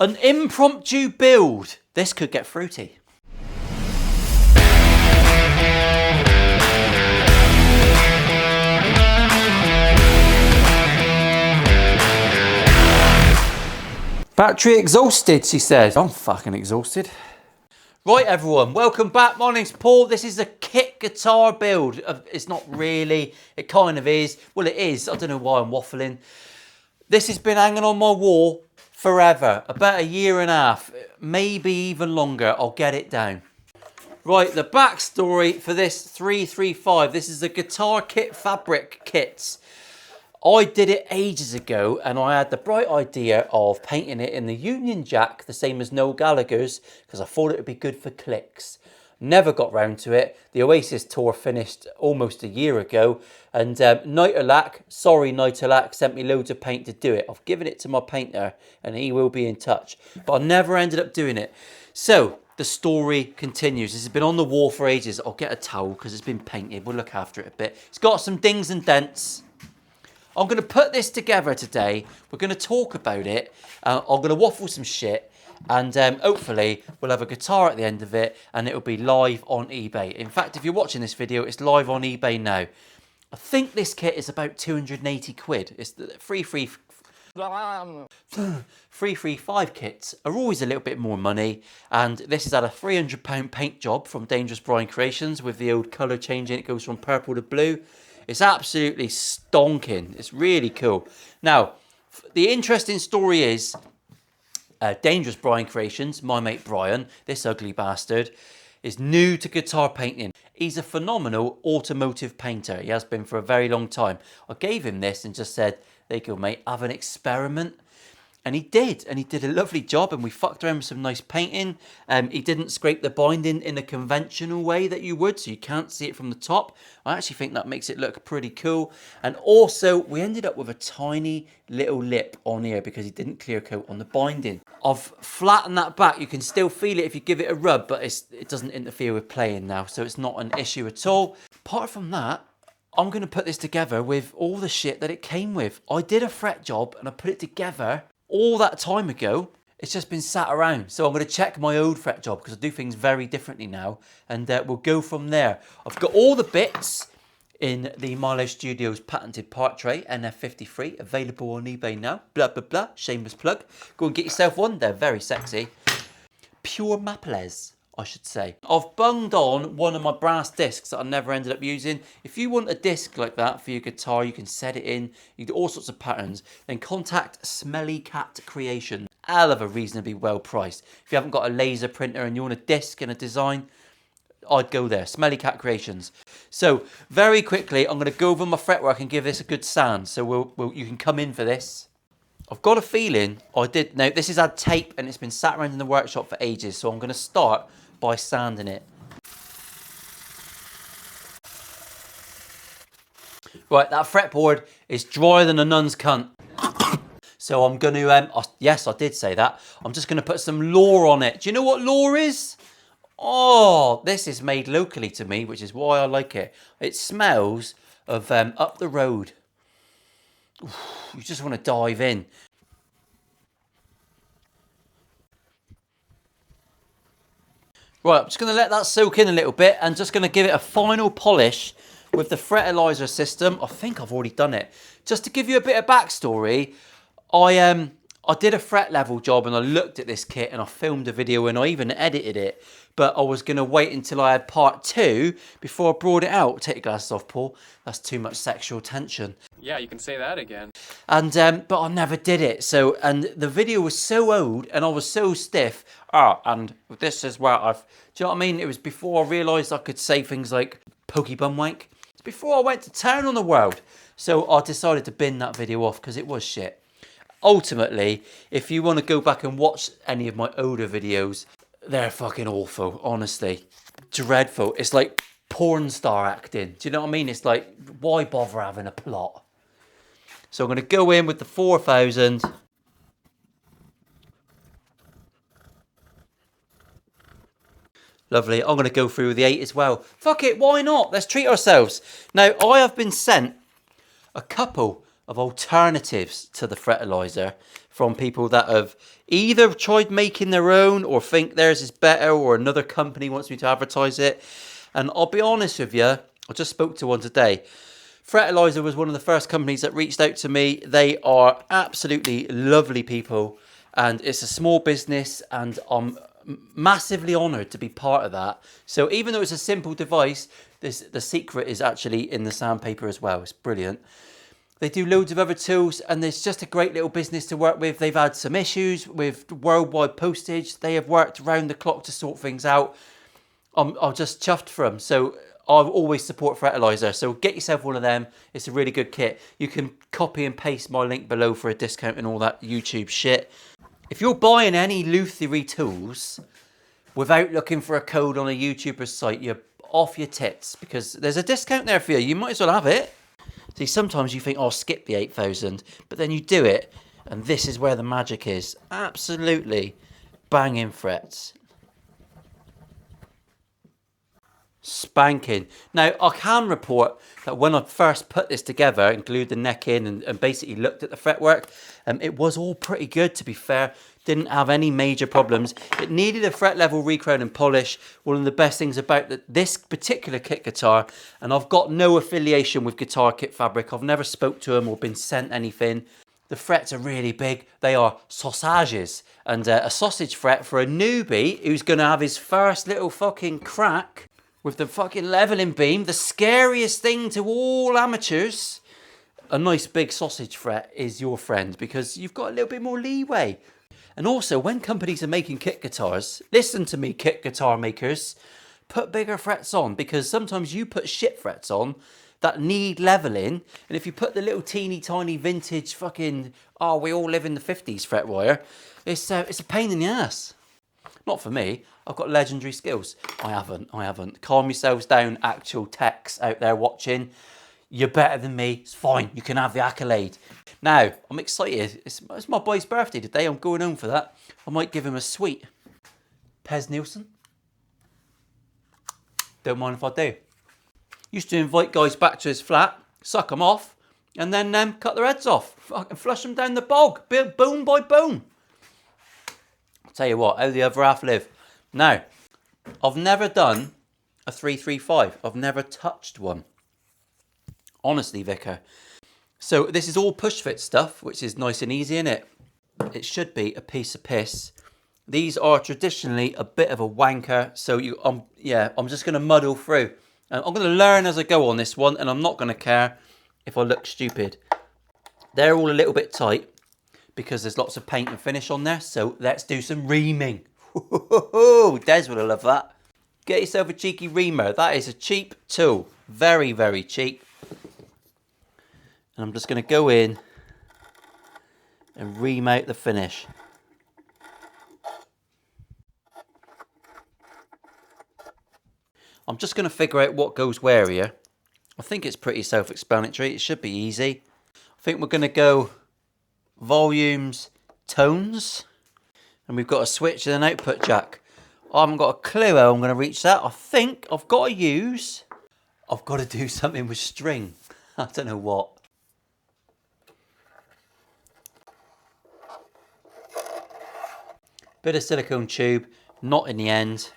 An impromptu build. This could get fruity. Battery exhausted, she says. I'm fucking exhausted. Right, everyone, welcome back. My name's Paul. This is a kit guitar build. It's not really, it kind of is. Well, it is. I don't know why I'm waffling. This has been hanging on my wall forever, about a year and a half, maybe even longer. I'll get it down. Right, the backstory for this 335. This is a guitar kit fabric kit. I did it ages ago and I had the bright idea of painting it in the Union Jack, the same as Noel Gallagher's, because I thought it would be good for clicks. Never got round to it. The Oasis tour finished almost a year ago, and Nitolac, sorry Nitolac, sent me loads of paint to do it. I've given it to my painter and he will be in touch, but I never ended up doing it. So the story continues. This has been on the wall for ages. I'll get a towel because it's been painted. We'll look after it a bit. It's got some dings and dents. I'm going to put this together today. We're going to talk about it. I'm going to waffle some shit. And hopefully we'll have a guitar at the end of it. And it'll be live on eBay. In fact, if you're watching this video, it's live on eBay now. I think this kit is about 280 quid. It's the 335 kits are always a little bit more money. And this has had a £300 paint job from Dangerous Brian Creations with the old colour changing. It goes from purple to blue. It's absolutely stonking. It's really cool. Now, the interesting story is Dangerous Brian Creations, my mate Brian, this ugly bastard, is new to guitar painting. He's a phenomenal automotive painter. He has been for a very long time. I gave him this and just said, there you go, mate, have an experiment. And he did a lovely job, and we fucked around with some nice painting. He didn't scrape the binding in a conventional way that you would, so you can't see it from the top. I actually think that makes it look pretty cool. And also, we ended up with a tiny little lip on here because he didn't clear coat on the binding. I've flattened that back. You can still feel it if you give it a rub, but it doesn't interfere with playing now, so it's not an issue at all. Apart from that, I'm going to put this together with all the shit that it came with. I did a fret job, and I put it together all that time ago. It's just been sat around. So I'm going to check my old fret job because I do things very differently now, and we'll go from there. I've got all the bits in the Milo Studios patented part tray, NF53, available on eBay now. Blah, blah, blah. Shameless plug. Go and get yourself one. They're very sexy. Pure Maples, I should say. I've bunged on one of my brass discs that I never ended up using. If you want a disc like that for your guitar, you can set it in. You can do all sorts of patterns. Then contact Smelly Cat Creation. Hell of a reasonably well priced. If you haven't got a laser printer and you want a disc and a design, I'd go there. Smelly Cat Creations. So very quickly, I'm going to go over my fretwork and give this a good sand. So you can come in for this. I've got a feeling now this has had tape and it's been sat around in the workshop for ages. So I'm going to start by sanding it. Right, that fretboard is drier than a nun's cunt. So I'm going to, yes, I did say that. I'm just going to put some lore on it. Do you know what lore is? Oh, this is made locally to me, which is why I like it. It smells of up the road. Oof, you just want to dive in. Right, I'm just going to let that soak in a little bit and just going to give it a final polish with the Fretilizer system. I think I've already done it. Just to give you a bit of backstory, I did a fret level job and I looked at this kit and I filmed a video and I even edited it. But I was going to wait until I had part 2 before I brought it out. Take your glasses off, Paul. That's too much sexual tension. Yeah, you can say that again. And but I never did it. So, and the video was so old and I was so stiff. And this is where do you know what I mean? It was before I realised I could say things like pokey bum wank. It's before I went to town on the world. So I decided to bin that video off because it was shit. Ultimately, if you want to go back and watch any of my older videos, they're fucking awful, honestly. Dreadful. It's like porn star acting. Do you know what I mean? It's like, why bother having a plot? So I'm going to go in with the 4000. Lovely. I'm going to go through with the 8 as well. Fuck it, why not? Let's treat ourselves. Now, I have been sent a couple of alternatives to the Fretilizer from people that have either tried making their own or think theirs is better, or another company wants me to advertise it. And I'll be honest with you, I just spoke to one today. Fretilizer was one of the first companies that reached out to me. They are absolutely lovely people, and it's a small business, and I'm massively honoured to be part of that. So even though it's a simple device, the secret is actually in the sandpaper as well. It's brilliant. They do loads of other tools, and it's just a great little business to work with. They've had some issues with worldwide postage. They have worked round the clock to sort things out. I'm just chuffed for them. So I'll always support Fretilizer. So get yourself one of them. It's a really good kit. You can copy and paste my link below for a discount and all that YouTube shit. If you're buying any luthiery tools without looking for a code on a YouTuber's site, you're off your tits, because there's a discount there for you. You might as well have it. See, sometimes you think, oh, skip the 8,000, but then you do it, and this is where the magic is. Absolutely banging frets. Spanking. Now, I can report that when I first put this together and glued the neck in and basically looked at the fretwork, it was all pretty good, to be fair. Didn't have any major problems. It needed a fret level recrown and polish. One of the best things about this particular kit guitar, and I've got no affiliation with Guitar Kit Fabric. I've never spoke to them or been sent anything. The frets are really big. They are sausages. And a sausage fret for a newbie who's going to have his first little fucking crack with the fucking leveling beam, the scariest thing to all amateurs. A nice big sausage fret is your friend, because you've got a little bit more leeway. And also, when companies are making kit guitars, listen to me, kit guitar makers, put bigger frets on, because sometimes you put shit frets on that need leveling, and if you put the little teeny tiny vintage fucking, oh, we all live in the 50s fret wire, it's a pain in the ass. Not for me. I've got legendary skills. I haven't. Calm yourselves down, actual techs out there watching. You're better than me. It's fine. You can have the accolade. Now, I'm excited. It's my boy's birthday today. I'm going home for that. I might give him a sweet. Pez Nielsen. Don't mind if I do. Used to invite guys back to his flat, suck them off, and then cut their heads off. Fucking flush them down the bog, bone by bone. I'll tell you what, how the other half live. Now, I've never done a 335. I've never touched one. Honestly, Vicar. So this is all push fit stuff, which is nice and easy, isn't it? It should be a piece of piss. These are traditionally a bit of a wanker, so I'm just going to muddle through. I'm going to learn as I go on this one, and I'm not going to care if I look stupid. They're all a little bit tight because there's lots of paint and finish on there, so let's do some reaming. Des would have loved that. Get yourself a cheeky reamer. That is a cheap tool. Very, very cheap. And I'm just going to go in and ream out the finish. I'm just going to figure out what goes where here. I think it's pretty self-explanatory. It should be easy. I think we're going to go volumes, tones. And we've got a switch and an output jack. I haven't got a clue how I'm going to reach that. I think I've got to do something with string. I don't know what. Bit of silicone tube, not in the end.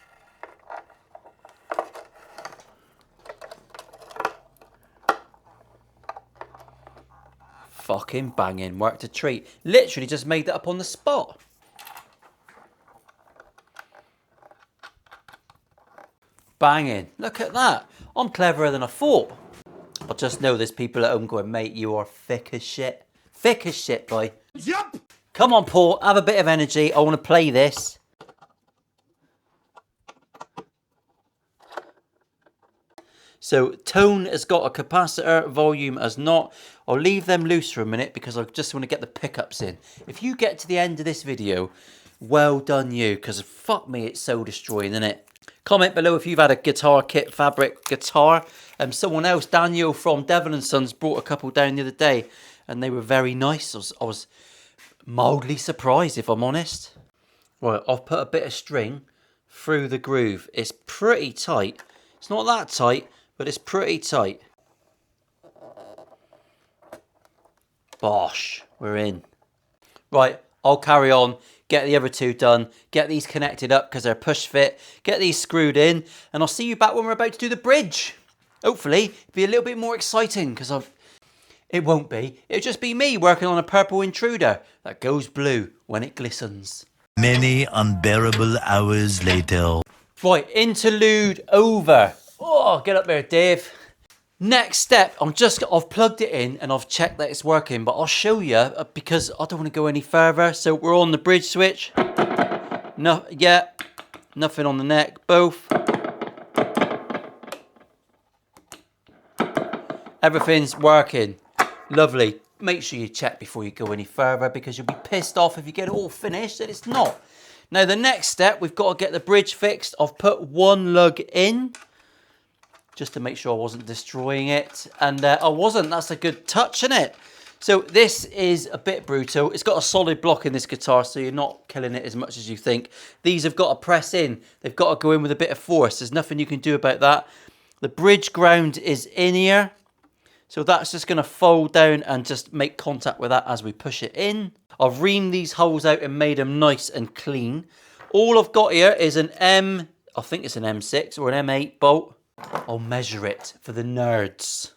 Fucking banging, worked a treat. Literally just made that up on the spot. Banging, look at that. I'm cleverer than I thought. I just know there's people at home going, mate, you are thick as shit. Thick as shit, boy. Yup. Come on, Paul, have a bit of energy. I want to play this. So tone has got a capacitor, volume has not. I'll leave them loose for a minute because I just want to get the pickups in. If you get to the end of this video, well done you, because fuck me, it's soul destroying, isn't it? Comment below if you've had a Guitar Kit Fabric guitar. Someone else, Daniel from Devon and Sons, brought a couple down the other day, and they were very nice. I was mildly surprised, if I'm honest. Right, I've put a bit of string through the groove. It's pretty tight. It's not that tight, but it's pretty tight. Bosh, we're in. Right, I'll carry on, get the other two done, get these connected up because they're push fit, get these screwed in, and I'll see you back when we're about to do the bridge. Hopefully, it'll be a little bit more exciting because it won't be. It'll just be me working on a purple intruder that goes blue when it glistens. Many unbearable hours later. Right, interlude over. Oh, get up there, Dave. Next step, I've plugged it in and I've checked that it's working, but I'll show you because I don't want to go any further. So we're on the bridge switch. No, yeah, nothing on the neck, both. Everything's working. Lovely. Make sure you check before you go any further because you'll be pissed off if you get it all finished and it's not. Now the next step, we've got to get the bridge fixed. I've put one lug in, just to make sure I wasn't destroying it. And I wasn't. That's a good touch, isn't it? So this is a bit brutal. It's got a solid block in this guitar, so you're not killing it as much as you think. These have got to press in. They've got to go in with a bit of force. There's nothing you can do about that. The bridge ground is in here. So that's just going to fold down and just make contact with that as we push it in. I've reamed these holes out and made them nice and clean. All I've got here is I think it's an M6 or an M8 bolt. I'll measure it for the nerds.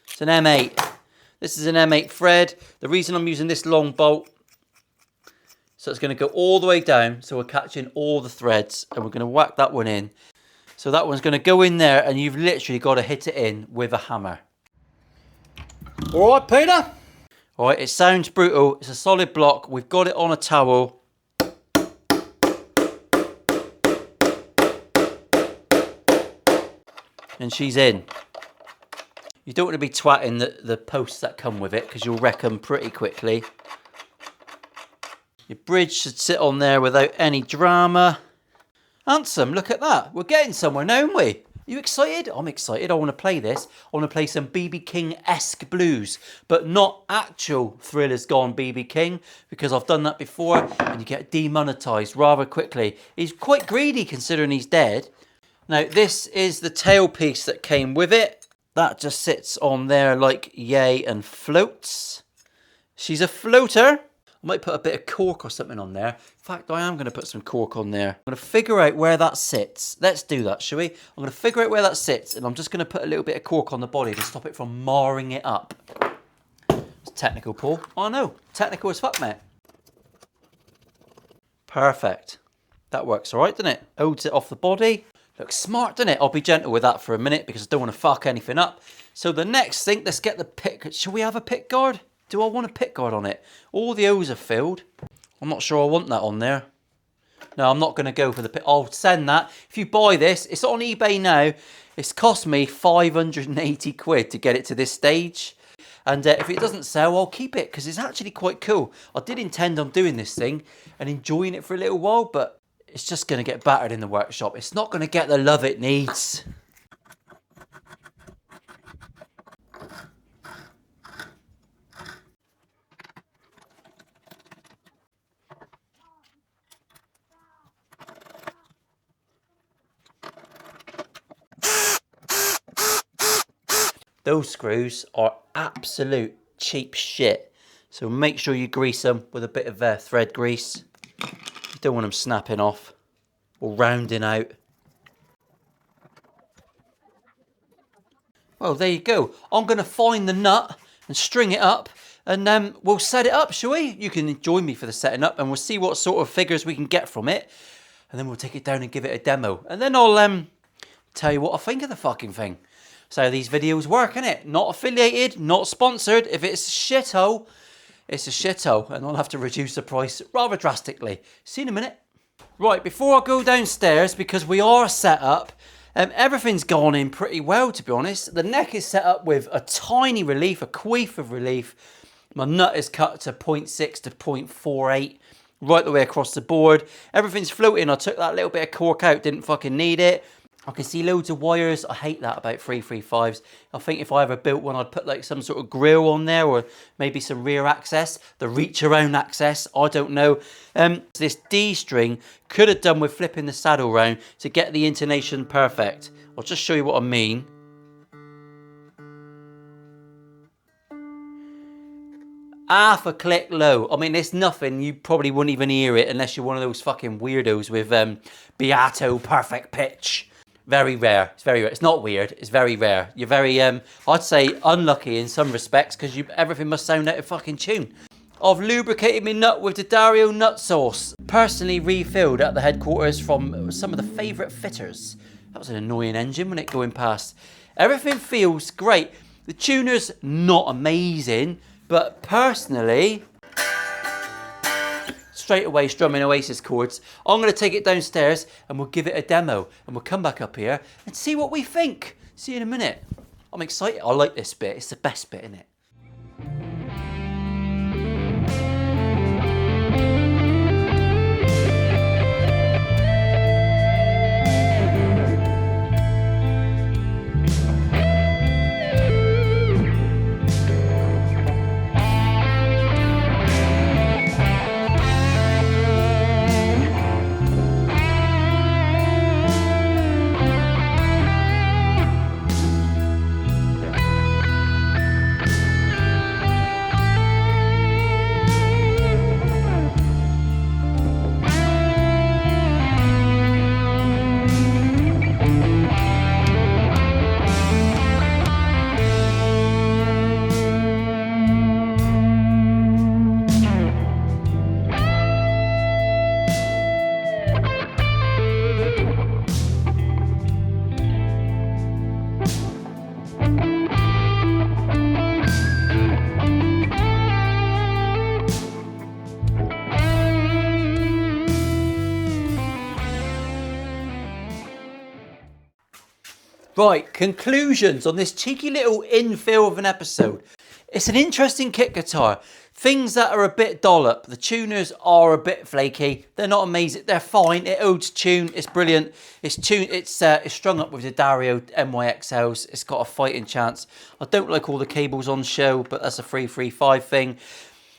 It's an M8. This is an M8 thread. The reason I'm using this long bolt, so it's going to go all the way down, so we're catching all the threads, and we're going to whack that one in. So that one's going to go in there, and you've literally got to hit it in with a hammer. All right, Peter? All right, it sounds brutal. It's a solid block. We've got it on a towel. And she's in. You don't want to be twatting the posts that come with it because you'll wreck them pretty quickly. Your bridge should sit on there without any drama. Handsome, look at that. We're getting somewhere now, aren't we? Are you excited? I'm excited. I want to play this. I want to play some BB King-esque blues, but not actual Thriller's Gone BB King, because I've done that before and you get demonetized rather quickly. He's quite greedy considering he's dead. Now, this is the tailpiece that came with it. That just sits on there like yay and floats. She's a floater. I might put a bit of cork or something on there. In fact, I am going to put some cork on there. I'm going to figure out where that sits. Let's do that, shall we? I'm going to figure out where that sits, and I'm just going to put a little bit of cork on the body to stop it from marring it up. It's technical, Paul. I know. Technical as fuck, mate. Perfect. That works all right, doesn't it? Holds it off the body. Looks smart, doesn't it? I'll be gentle with that for a minute because I don't want to fuck anything up. So the next thing, let's get the pick. Shall we have a pick guard? Do I want a pick guard on it? All the O's are filled. I'm not sure I want that on there. No, I'm not going to go for the pick. I'll send that. If you buy this, it's on eBay now. It's cost me 580 quid to get it to this stage. And if it doesn't sell, I'll keep it because it's actually quite cool. I did intend on doing this thing and enjoying it for a little while, but it's just going to get battered in the workshop. It's not going to get the love it needs. Those screws are absolute cheap shit. So make sure you grease them with a bit of thread grease. You don't want them snapping off or rounding out. Well, there you go. I'm going to find the nut and string it up and we'll set it up, shall we? You can join me for the setting up and we'll see what sort of figures we can get from it. And then we'll take it down and give it a demo. And then I'll tell you what I think of the fucking thing. So how these videos work, innit? Not affiliated, not sponsored. If it's a shithole, it's a shithole. And I'll have to reduce the price rather drastically. See you in a minute. Right, before I go downstairs, because we are set up, everything's gone in pretty well, to be honest. The neck is set up with a tiny relief, a queef of relief. My nut is cut to 0.6 to 0.48, right the way across the board. Everything's floating. I took that little bit of cork out, didn't fucking need it. I can see loads of wires. I hate that about 335s. I think if I ever built one, I'd put like some sort of grill on there or maybe some rear access, the reach around access. I don't know. This D string could have done with flipping the saddle round to get the intonation perfect. I'll just show you what I mean. half a click low. I mean, it's nothing. You probably wouldn't even hear it unless you're one of those fucking weirdos with Beato perfect pitch. Very rare. It's very rare. It's not weird. It's very rare. You're very, I'd say, unlucky in some respects because everything must sound out of fucking tune. I've lubricated my nut with the Dario nut sauce. Personally refilled at the headquarters from some of the favourite fitters. That was an annoying engine when it going past. Everything feels great. The tuner's not amazing, but personally, straight away strumming Oasis chords. I'm going to take it downstairs and we'll give it a demo. And we'll come back up here and see what we think. See you in a minute. I'm excited. I like this bit. It's the best bit, isn't it? Right, conclusions on this cheeky little infill of an episode. It's an interesting kit guitar. Things that are a bit dollop. The tuners are a bit flaky. They're not amazing. They're fine. It holds tune. It's brilliant. It's strung up with the Dario MYXLs. It's got a fighting chance. I don't like all the cables on show, but that's a 335 thing.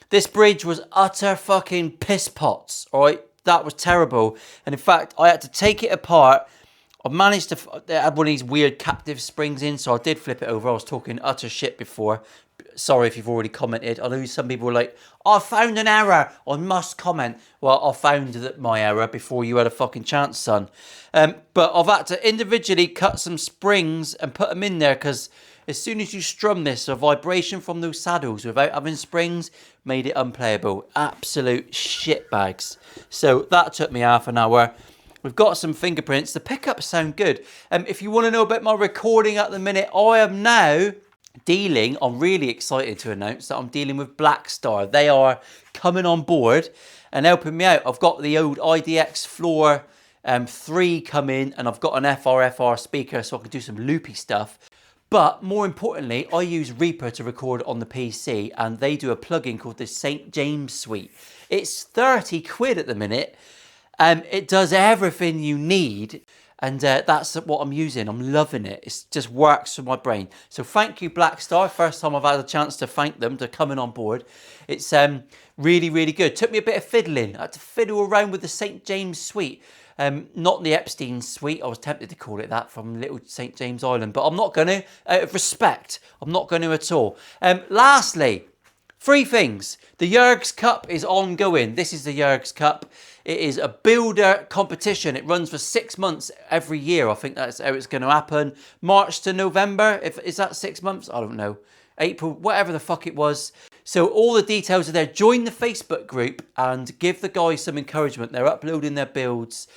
This bridge was utter fucking piss pots, alright? That was terrible. And in fact, I had to take it apart. I managed to, they had one of these weird captive springs in, so I did flip it over. I was talking utter shit before. Sorry if you've already commented. I know some people were like, I found an error. I must comment. Well, I found my error before you had a fucking chance, son. But I've had to individually cut some springs and put them in there because as soon as you strum this, the vibration from those saddles without having springs made it unplayable. Absolute shitbags. So that took me half an hour. We've got some fingerprints. The pickups sound good. If you want to know about my recording at the minute, I am now dealing, I'm really excited to announce that I'm dealing with Black Star. They are coming on board and helping me out. I've got the old IDX Floor 3 come in and I've got an FR speaker so I can do some loopy stuff. But more importantly, I use Reaper to record on the PC and they do a plugin called the St. James Suite. It's 30 quid at the minute. It does everything you need, and that's what I'm using. I'm loving it. It just works for my brain. So thank you, Black Star. First time I've had a chance to thank them for coming on board. It's really, really good. Took me a bit of fiddling. I had to fiddle around with the St. James Suite. Not the Epstein Suite. I was tempted to call it that from Little St. James Island, but I'm not going to. Out of respect, I'm not going to at all. Lastly, 3 things. The Yergs Cup is ongoing. This is the Yergs Cup. It is a builder competition. It runs for 6 months every year. I think that's how it's going to happen. March to November. Is that 6 months? I don't know. April, whatever the fuck it was. So all the details are there. Join the Facebook group and give the guys some encouragement. They're uploading their builds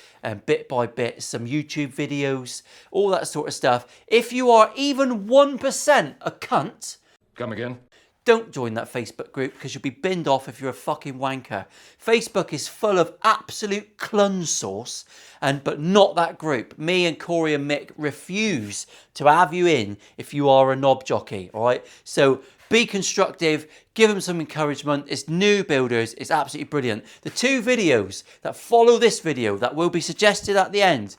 bit by bit, some YouTube videos, all that sort of stuff. If you are even 1% a cunt... Come again? Don't join that Facebook group because you'll be binned off if you're a fucking wanker. Facebook is full of absolute clunge sauce, but not that group. Me and Corey and Mick refuse to have you in if you are a knob jockey, all right? So be constructive, give them some encouragement. It's new builders, it's absolutely brilliant. The 2 videos that follow this video that will be suggested at the end,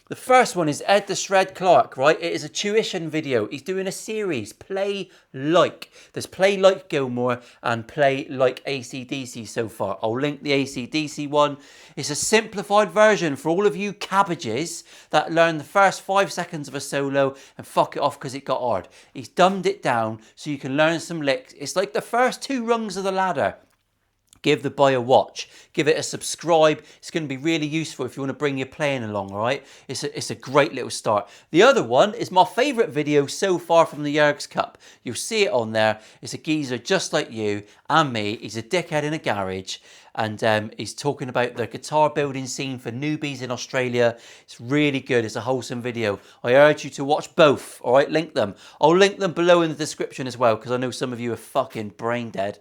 The first one is Ed the Shred Clark, right? It is a tuition video. He's doing a series, Play Like. There's Play Like Gilmore and Play Like AC/DC so far. I'll link the AC/DC one. It's a simplified version for all of you cabbages that learn the first 5 seconds of a solo and fuck it off because it got hard. He's dumbed it down so you can learn some licks. It's like the first 2 rungs of the ladder. Give the boy a watch. Give it a subscribe. It's going to be really useful if you want to bring your playing along, all right? It's a great little start. The other one is my favourite video so far from the Yergs Cup. You'll see it on there. It's a geezer just like you and me. He's a dickhead in a garage. And he's talking about the guitar building scene for newbies in Australia. It's really good. It's a wholesome video. I urge you to watch both, all right? Link them. I'll link them below in the description as well because I know some of you are fucking brain dead.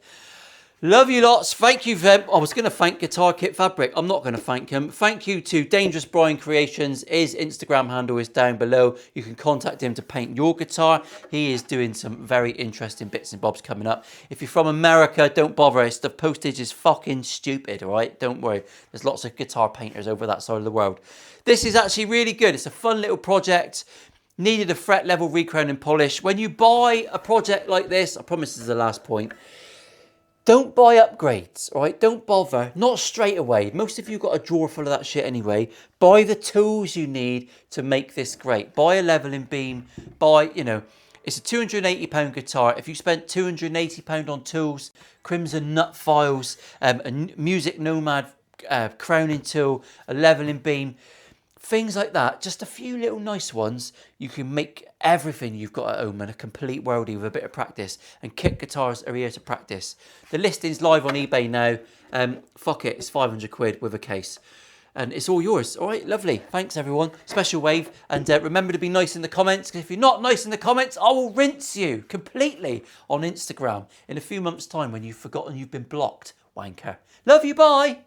Love you lots. Thank you. I was going to thank Guitar Kit Fabric. I'm not going to thank him. Thank you to Dangerous Brian Creations. His Instagram handle is down below. You can contact him to paint your guitar. He is doing some very interesting bits and bobs coming up. If you're from America, don't bother. The postage is fucking stupid, all right? Don't worry. There's lots of guitar painters over that side of the world. This is actually really good. It's a fun little project. Needed a fret level recrown and polish. When you buy a project like this, I promise this is the last point. Don't buy upgrades, all right? Don't bother. Not straight away. Most of you got a drawer full of that shit anyway. Buy the tools you need to make this great. Buy a leveling beam. Buy, it's a £280 guitar. If you spent £280 on tools, Crimson Nut files, a Music Nomad crowning tool, a leveling beam, things like that, just a few little nice ones, you can make everything you've got at home and a complete worldie with a bit of practice. And kit guitars are here to practice. The listing's live on eBay now. Fuck it, it's 500 quid with a case. And it's all yours. All right, lovely. Thanks, everyone. Special wave. And remember to be nice in the comments, because if you're not nice in the comments, I will rinse you completely on Instagram in a few months' time when you've forgotten you've been blocked. Wanker. Love you, bye.